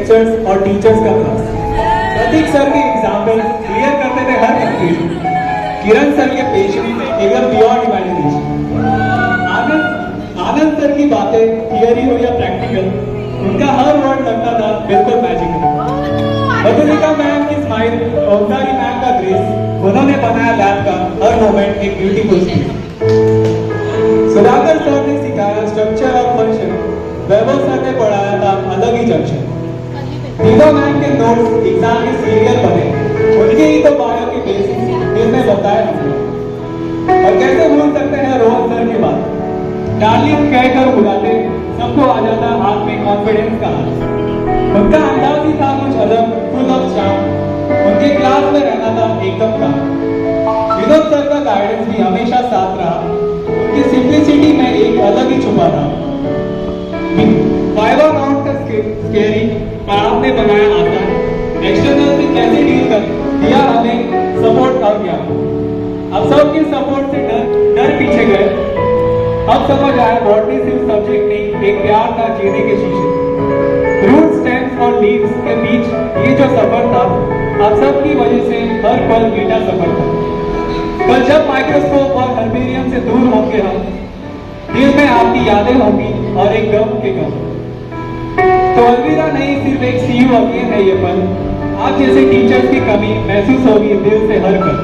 Lectures और teachers का class. प्रतीक sir के एग्जाम्पल क्लियर करते थे हर कंफ्यूजन। किरण सर के पेशेंस एकदम बियॉन्ड इमेजिनेशन। आनंद सर की बातें थियरी हो या प्रैक्टिकल, उनका हर वर्ड लगता था बिल्कुल मैजिकल। मधुलिका मैम की स्माइल, ओंकारी मैम का ग्रेस, उन्होंने बनाया लैब का हर मोमेंट एक ब्यूटीफुल स्पेस। सुधाकर सर ने सिखाया स्ट्रक्चर और फंक्शन, वैभव सर ने पढ़ाया था अलग ही जंक्शन। दीपा मैम के नोट्स एग्जाम के सीरियल बने, उनके ही तो बायो के बेसिक्स दिल में बताए हमने। और कैसे भूल सकते हैं रोहन सर की बात, डार्लिंग कहकर बुलाते, सबको आ जाता हाथ में कॉन्फिडेंस का हाथ। उनका अंदाज ही था कुछ अलग, फुल ऑफ चार्म, उनके क्लास में रहना था एकदम काम। विनोद सर का गाइडेंस भी हमेशा साथ रहा, उनकी सिंप्लिसिटी में एक अलग ही छुपा था। वाइवा राउंड का स्केरी पर आपने बनाया आसान, एक्सटर्नल से कैसे डील कर दिया हमें सपोर्ट और क्या। अब सबके सपोर्ट से डर पीछे गए, अब समझ आया बॉटनी सिर्फ सब्जेक्ट नहीं, एक प्यार था जीने के शीशे। रूट स्टेम्स और लीव्स के बीच ये जो सफर था, अब सबकी वजह से हर पल मीठा सफर था। कल जब माइक्रोस्कोप और हर्बेरियम से दूर होंगे हम, दिल में आपकी यादें होंगी और एक गम के गम। तो अलविदा नहीं, सिर्फ एक सी यू अगेन है ये पल। आप जैसे टीचर्स की कमी महसूस होगी दिल से हर पल।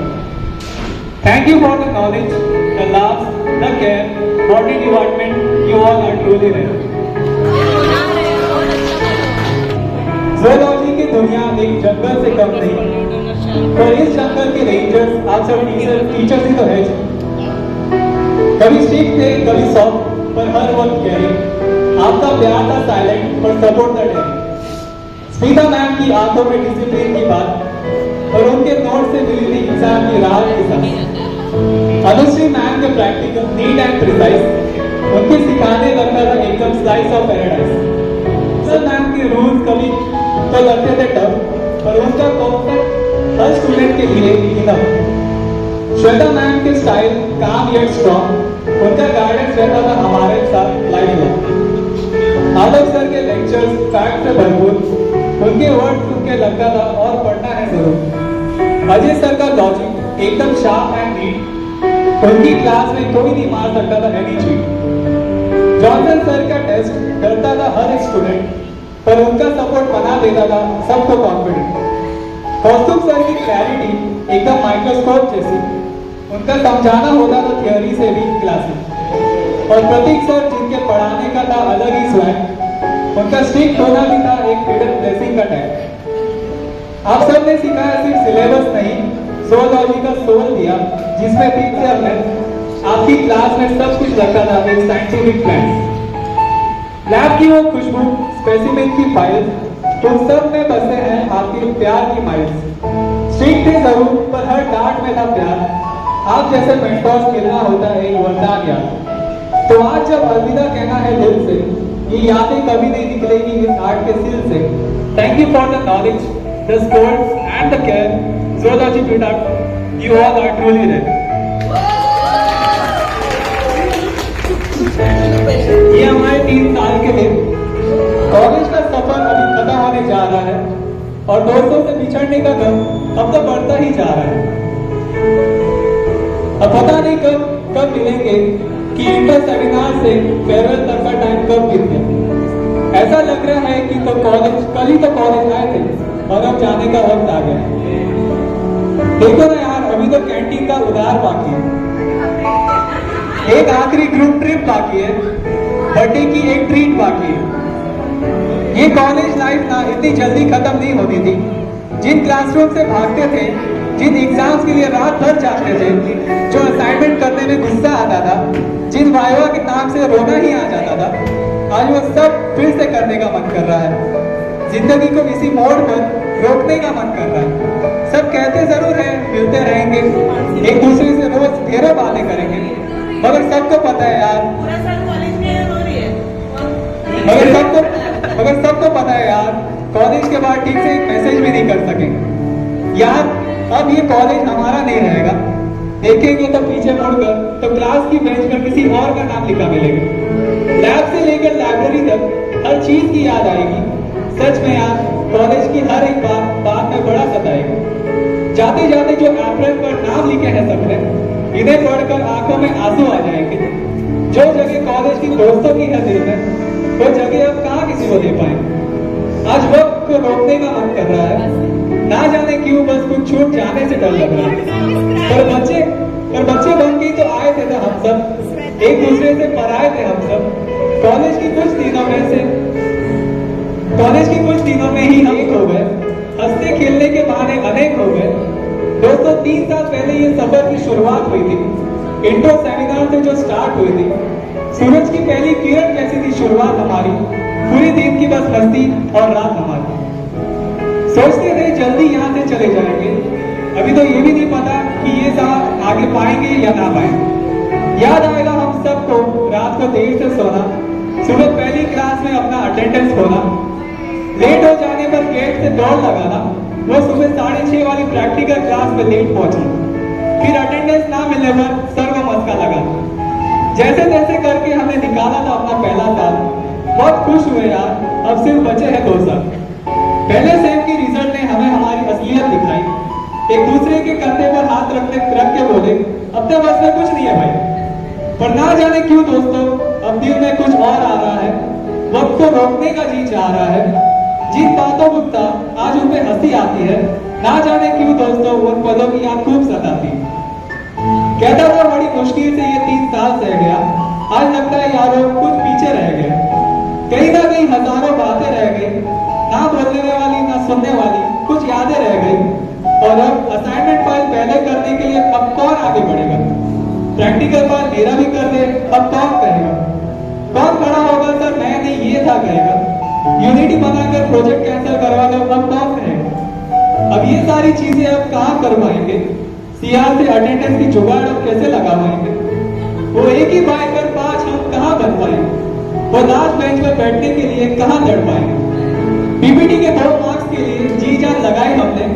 Thank you for the knowledge, the love, the care, body department, you all are truly rare. Zoology की दुनिया एक जंगल से कम नहीं, पर इस जंगल के रेंजर्स आप सब टीचर्स ही तो है। कभी स्ट्रिक्ट थे, कभी सॉफ्ट, पर हर वक्त केयरिंग। आपका प्यार था साइलेंट, पर सपोर्ट था डेयरिंग। स्मिता मैम की आंखों में डिसिप्लिन की बात, और उनके नोट से मिली थी इंसान की राह के साथ। अनुश्री मैम के प्रैक्टिकल नीट एंड प्रिसाइज, उनके सिखाने लगता था एकदम slice of paradise. Sir ma'am के रूल्स कभी तो लगते थे टफ, पर उनका कॉन्फिडेंस हर स्टूडेंट के लिए इनफ। श्वेता मैम के स्टाइल काम येट स्ट्रॉन्ग, उनका गाइडेंस रहता था हमारे साथ लाइफ लॉन्ग। आलोक सर के लेक्चर्स फैक्ट से भरपूर, उनके वर्ड सुन के लगता था और पढ़ना है जरूर। अजय सर का लॉजिक एकदम शार्प एंड नीट, उनकी क्लास में कोई नहीं मार सकता था एनी चीट। जॉनसन सर का टेस्ट डरता था हर एक स्टूडेंट, पर उनका सपोर्ट बना देता था सबको कॉन्फिडेंट। कौस्तुभ सर की क्लैरिटी एकदम माइक्रोस्कोप जैसी, उनका समझाना होता था थियोरी से भी क्लासेस। और प्रतीक सर जिनके पढ़ाने का था अलग ही स्वैग, उनका स्ट्रिक्ट होना भी था एक हिडन ब्लेसिंग का टैग। आप सब ने सिखाया सिर्फ सिलेबस नहीं, ज़ूलॉजी का सोल दिया, जिसमें पिक्चर में आपकी क्लास में सब कुछ रखा था एक साइंटिफिक प्लान। लैब की वो खुशबू, स्पेसिमेन की फाइल्स, तो सब में बसे हैं आपके प्यार की माइल्स। स्ट्रिक्ट थे जरूर, पर हर डांट में था प्यार। आप जैसे मेंटर्स मिलना होता है एक वरदान याद। तो आज जब अलविदा कहना है दिल से, ये यादें कभी नहीं निकलेगी इस आर्ट के सिल से। Thank you for the knowledge, the sports and the care, zoology product, you all are truly rare. ये हमारे 3 साल के लिए कॉलेज का सफर अभी खत्म होने जा रहा है, और दोस्तों से बिछड़ने का गम अब तो बढ़ता ही जा रहा है। अब पता नहीं कब मिलेंगे, कि इंटर सेमिनार से फेयरवेल तक का टाइम कब बीत गया। ऐसा लग रहा है कि तो कल ही तो कॉलेज आए थे और अब जाने का वक्त आ गया। देखो ना यार, अभी तो कैंटीन का उधार बाकी है, एक आखिरी ग्रुप ट्रिप बाकी है, बर्थडे की एक ट्रीट बाकी है। ये कॉलेज लाइफ ना इतनी जल्दी खत्म नहीं होनी थी। जिन क्लासरूम से भागते थे, जिन एग्जाम्स के लिए रात भर जागते थे, जो असाइनमेंट करने में गुस्सा आता था, जिन वाइवा के नाम से रोना ही आ जाता था, आज वो सब फिर से करने का मन कर रहा है। जिंदगी को इसी मोड़ पर रोकने का मन कर रहा है। सब कहते जरूर है मिलते रहेंगे, एक दूसरे से रोज ढेरों बातें करेंगे, मगर सबको पता है यार, मगर सबको पता है यार, कॉलेज के बाद ठीक से एक मैसेज भी नहीं कर सकेंगे यार। अब ये कॉलेज हमारा नहीं रहेगा, देखेंगे तो पीछे मुड़कर तो क्लास की बेंच पर किसी और का नाम लिखा मिलेगा। लैब से लेकर लाइब्रेरी तक हर चीज की याद आएगी। सच में यार कॉलेज की हर एक बात में बड़ा सताएगी। जाते जाते जो एप्रन पर नाम लिखे हैं सबने, इन्हें पढ़कर आंखों में आंसू आ जाएंगे। जो जगह कॉलेज की दोस्तों की है दिल में, वो जगह अब कहाँ किसी को दे पाएंगे। आज वक्त को रोकने का मन कर रहा है, ना जाने क्यों बस कुछ छूट जाने से डर लग रहा है। पर बच्चे बन के तो आए थे ना हम सब, एक दूसरे से पराए थे हम सब। कॉलेज की कुछ दिनों में ही हम एक हो गए, हंसते खेलने के बहाने अनेक हो गए। दोस्तों 3 साल पहले ये सफर की शुरुआत हुई थी, इंट्रो सेमिनार से जो स्टार्ट हुई थी। सूरज की पहली किरण कैसी थी शुरुआत हमारी, पूरी दिन की बस मस्ती और रात हमारी। सोचते थे जल्दी यहाँ से चले जाएंगे, अभी तो ये भी नहीं पता कि ये साल आगे पाएंगे या ना पाएंगे। याद आएगा हम सबको रात को देर से सोना, सुबह पहली क्लास में अपना अटेंडेंस खोना, लेट हो जाने पर गेट से दौड़ लगाना, वो सुबह 6:30 वाली प्रैक्टिकल क्लास में लेट पहुंचना, फिर अटेंडेंस ना मिलने पर सर को मस्का लगाना। जैसे तैसे करके हमने निकाला था अपना पहला साल। बहुत खुश हुए यार, अब सिर्फ बचे हैं 2 साल। पहले सेम की रिजल्ट ने हमें हमारी असलियत दिखाई। एक दूसरे के कंधे पर हाथ रख के बोले, अब तो बस में कुछ नहीं है भाई। पर ना जाने क्यों दोस्तों, अब दिल में कुछ और आ रहा है, वक्त को रोकने का जी चाह रहा है। जिन बातों को आज उन पे हंसी आती है, ना जाने क्यों दोस्तों उन पलों की याद खूब सताती है। कहता था बड़ी मुश्किल से ये 3 साल सह गया, आज लगता है यारों कुछ पीछे रह गया। कहीं ना कहीं हजारों बातें रह गई, ना बोलने वाली ना सुनने वाली कुछ यादें रह गई। और अब असाइनमेंट फाइल पहले करने के लिए अब कौन आगे बढ़ेगा, प्रैक्टिकल फाइल मेरा भी कर दे अब कौन करेगा, कौन खड़ा होगा सर मैं नहीं ये था कहेगा, यूनिटी बनाकर प्रोजेक्ट कैंसिल करवा दो अब कौन करेगा। अब ये सारी चीजें अब कहाँ करवाएंगे, सीआर से अटेंडेंस की जुगाड़ अब कैसे लगा पाएंगे, वो एक ही बाइक पर 5 हम कहाँ बन पाएंगे, वो लास्ट बेंच पर बैठने के लिए कहाँ लड़ पाएंगे। पीपीटी के 2 मार्क्स के लिए जी जान लगाई हमने,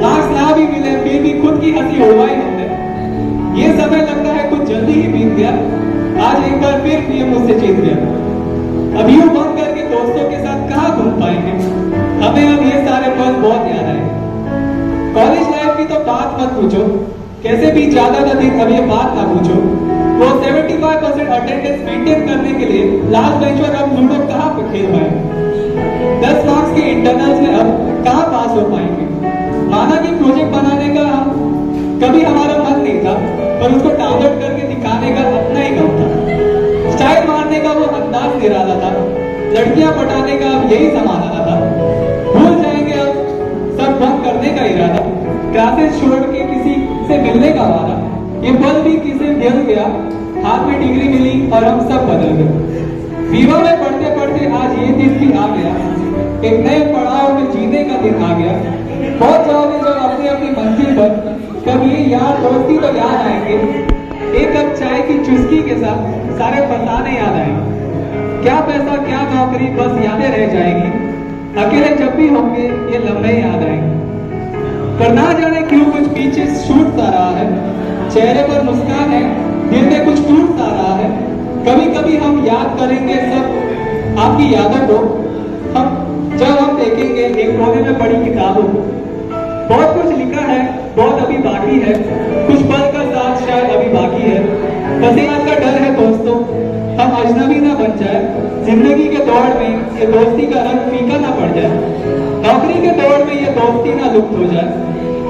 मार्क्स ना भी मिले फिर भी खुद की हंसी उड़वाई हमने। ये समय लगता है कुछ जल्दी ही बीत गया, आज एक बार फिर ये मुझसे जीत गया। अब यूं बंद करके दोस्तों के साथ कहाँ घूम पाएंगे, हमें अब ये सारे पल बहुत याद आए। कॉलेज लाइफ की तो बात मत पूछो, कैसे भी ज्यादा दिन अब ये बात ना पूछो। वो 75% अटेंडेंस मेंटेन करने के लिए लास्ट बेंच पर अब लूडो कहाँ पे खेल पाएंगे, 10 मार्क्स के इंटरनल्स में अब कहाँ पास हो पाएंगे। माना कि प्रोजेक्ट बनाने का कभी हमारा मन नहीं था, पर उसको डाउनलोड करके दिखाने का अपना ही गम था। स्टाइल मारने का वो अंदाज निराला था, लड़कियां पटाने का अब यही समाधान था। भूल जाएंगे अब सब बंद करने का इरादा, क्लासेस छोड़ के किसी से मिलने का वादा। ये पल भी किसे मिल गया, हाथ में डिग्री मिली और हम सब बदल गए। विवा में पढ़ते पढ़ते आज ये दिन भी आ गया, एक नए पड़ाव में जीने का दिन आ गया। बहुत जाओगे जब अपनी अपनी मंजिल पर, कब ये यार दोस्ती तो याद आएंगे, एक कप चाय की चुस्की के साथ सारे फसाने याद आएंगे। क्या पैसा क्या नौकरी बस यादें रह जाएगी, अकेले जब भी होंगे ये लम्हे याद आएंगे। पर ना जाने क्यों कुछ पीछे छूट सा रहा है, चेहरे पर मुस्कान है, दिल में कुछ टूट सा रहा है। कभी कभी हम याद करेंगे सब आपकी यादों को, जब हम देखेंगे एक कोने में पड़ी किताबों को। बहुत कुछ लिखा है, बहुत अभी बाकी है, कुछ पल का साथ शायद अभी बाकी है। पसीना का डर है दोस्तों, हम अजनबी ना बन जाए, जिंदगी के दौड़ में ये दोस्ती का रंग फीका ना पड़ जाए, नौकरी के दौड़ में ये दोस्ती ना लुप्त हो जाए।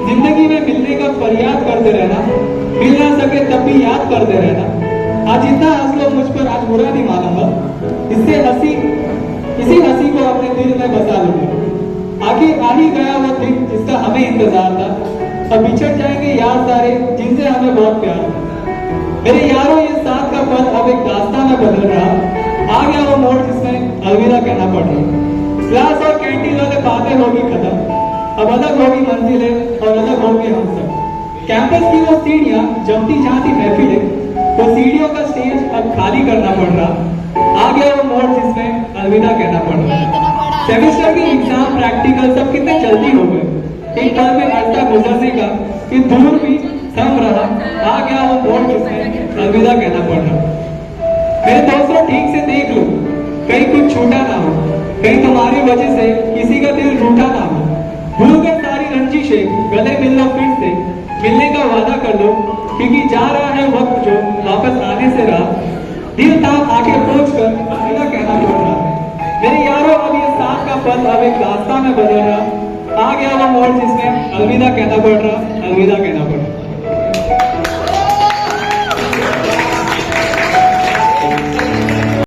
जिंदगी में मिलने का फरियाद करते रहना, मिल ना सके तब भी याद करते रहना। आज इतना हंस लो मुझ पर आज बुरा नहीं मानूंगा, इसी हंसी को अपने दिल में बसा लूंगा। आखिर आ ही गया वो दिन जिसका हमें इंतजार था, अब बिछड़ जाएंगे यार सारे जिनसे हमें बहुत प्यार था। मेरे यारों ये साथ का पल अब एक दास्तान में बदल रहा, आ गया वो मोड़ जिसमें अलविदा कहना पड़ रहा। क्लास और कैंटीन वाले बातें होगी खत्म, अब अलग होगी मंजिलें और अलग होंगे हम सब। कैंपस की वो सीढ़ियां जमती जाती महफिलें, वो सीढ़ियों का स्टेज अब खाली करना पड़ रहा। आ गया वो मोड़ जिसमें अलविदा कहना पड़ रहा। सेमेस्टर की एग्जाम प्रैक्टिकल सब कितने जल्दी हो गए, एक पल में रास्ता गुजरने का कि दूर भी थम रहा। आ गया वो मोड़ जिसमें अलविदा कहना पड़ रहा। मेरे दोस्तों ठीक से देख लो, कहीं कुछ छूटा ना हो, कहीं तुम्हारी वजह से किसी का दिल रूठा ना हो। भूल गए सारी रंजिशें, गले मिल लो फिर से, मिलने का वादा कर लो, क्योंकि जा रहा है वक्त जो वापस आने से रहा। दिल था आगे पहुंच कर अलविदा कहना पड़ रहा है। मेरे यारों अब ये साथ का पल अब एक रास्ता में बदल रहा। आ गया वो मोड़ जिसमें अलविदा कहना पड़ रहा, अलविदा कहना पड़ रहा।